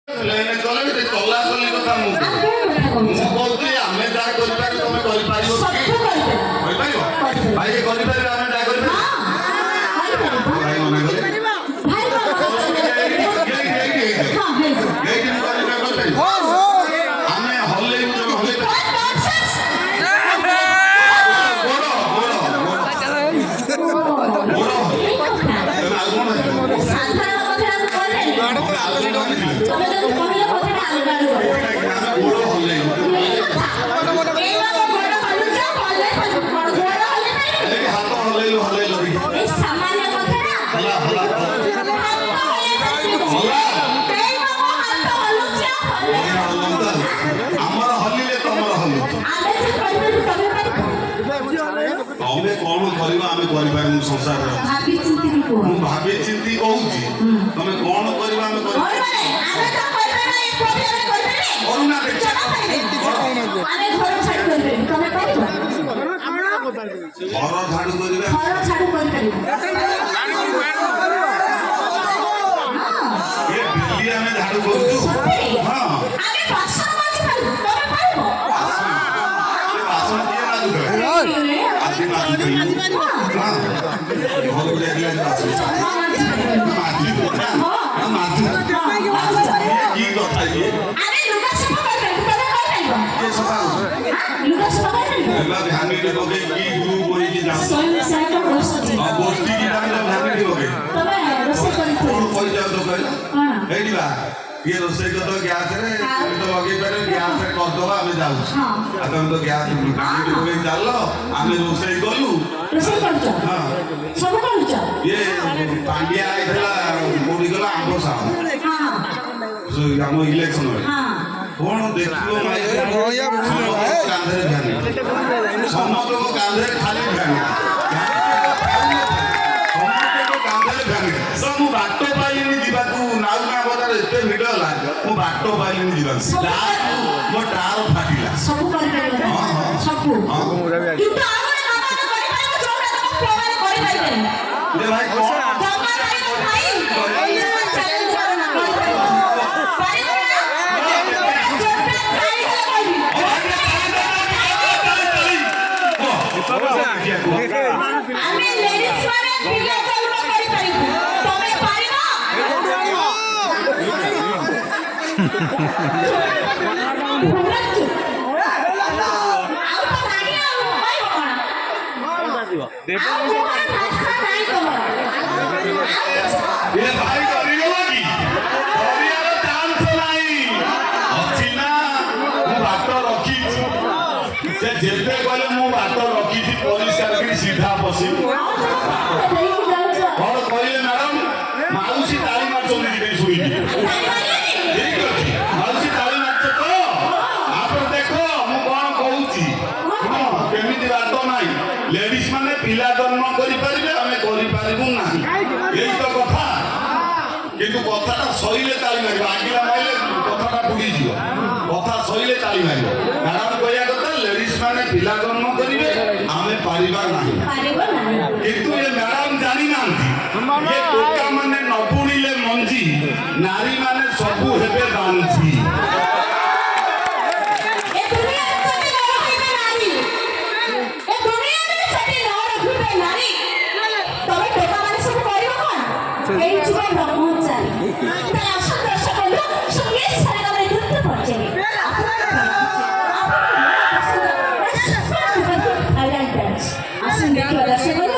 ଲେନେ କଲେ ଚଲା ଚଲି କଥା ମୁଁ କହୁଥିଲି ଆମେ ଯାହା କରିପାରିବୁ ତମେ କରିପାରିବ କି କରିପାରିବ ଭାଇ କରିପାରିବେ ଆମେ ଯାହା କରିପାରିବୁ ଭାଇ ମନା କଲେ ଆମେ ହଲେଇବୁ तमें कौन कर संसार भावी चिंती कहूँ तमें कौन कर झाड़ू कर ये रोसई को तो गैस रे तो लगे पर गैस रे कर दबा हमें जाऊ आ तुम तो गैस पानी को चल हमें रोसई करलु हां सब करछ ये पांडिया आइला कोडी गला आंबो सा हां सो हम इलेक्शन हां कोन देखियो माई भोया कांधरे ध्यान समस्त को कांधरे खाली ध्यान मु बाटो पाइलिनी जीवाकू नाउ ना बजार एते भिड होला मु बाटो पाइलिनी जीवा मो टार फाटिला सब कर देला हां सब किंतु आगरे मामा करि पाइबो जोटा तम प्रोग्राम करि पाइबे ले भाई कोन जमा पाइबो भाई चैलेंज करो ना पाइबो आमे लेडीज माने पिला चलबो करि पाइबो तमे पारिबो जेते कहले मु बात रखी थी परिष्कार के सीधा बसी और कहले मैडम माउसी ताली मार चोली के सुई ठीक अछि माउसी ताली मार तो आप देखो मु कोन कहूची केमिति बात नाही लेडीज माने पिला जन्म करि परिबे हमें करि पारिबु नाही एई तो कथा किंतु कथाटा सहीले ताली मारिबा आगिला माइले कथाटा बुडी जियो कथा सहीले ताली मारिबो मैडम कहया कथा लेडीज माने पिला जन्म करिवे हमें पारिबा नाही किंतु ये मैडम जानी नांती ये टोका माने न बुणीले मंजी नारी माने सबु हेबे बांधी ए दुनिया में न रहिबे नारी ए दुनिया में छटी न रहिबे नारी तमे टोका माने सब करिवो कोन एई जुवा ब्रह्मचारी ता आशा दर्शक लोग संगे सारा में दुत पहुंचे आसन देखिए दर्शक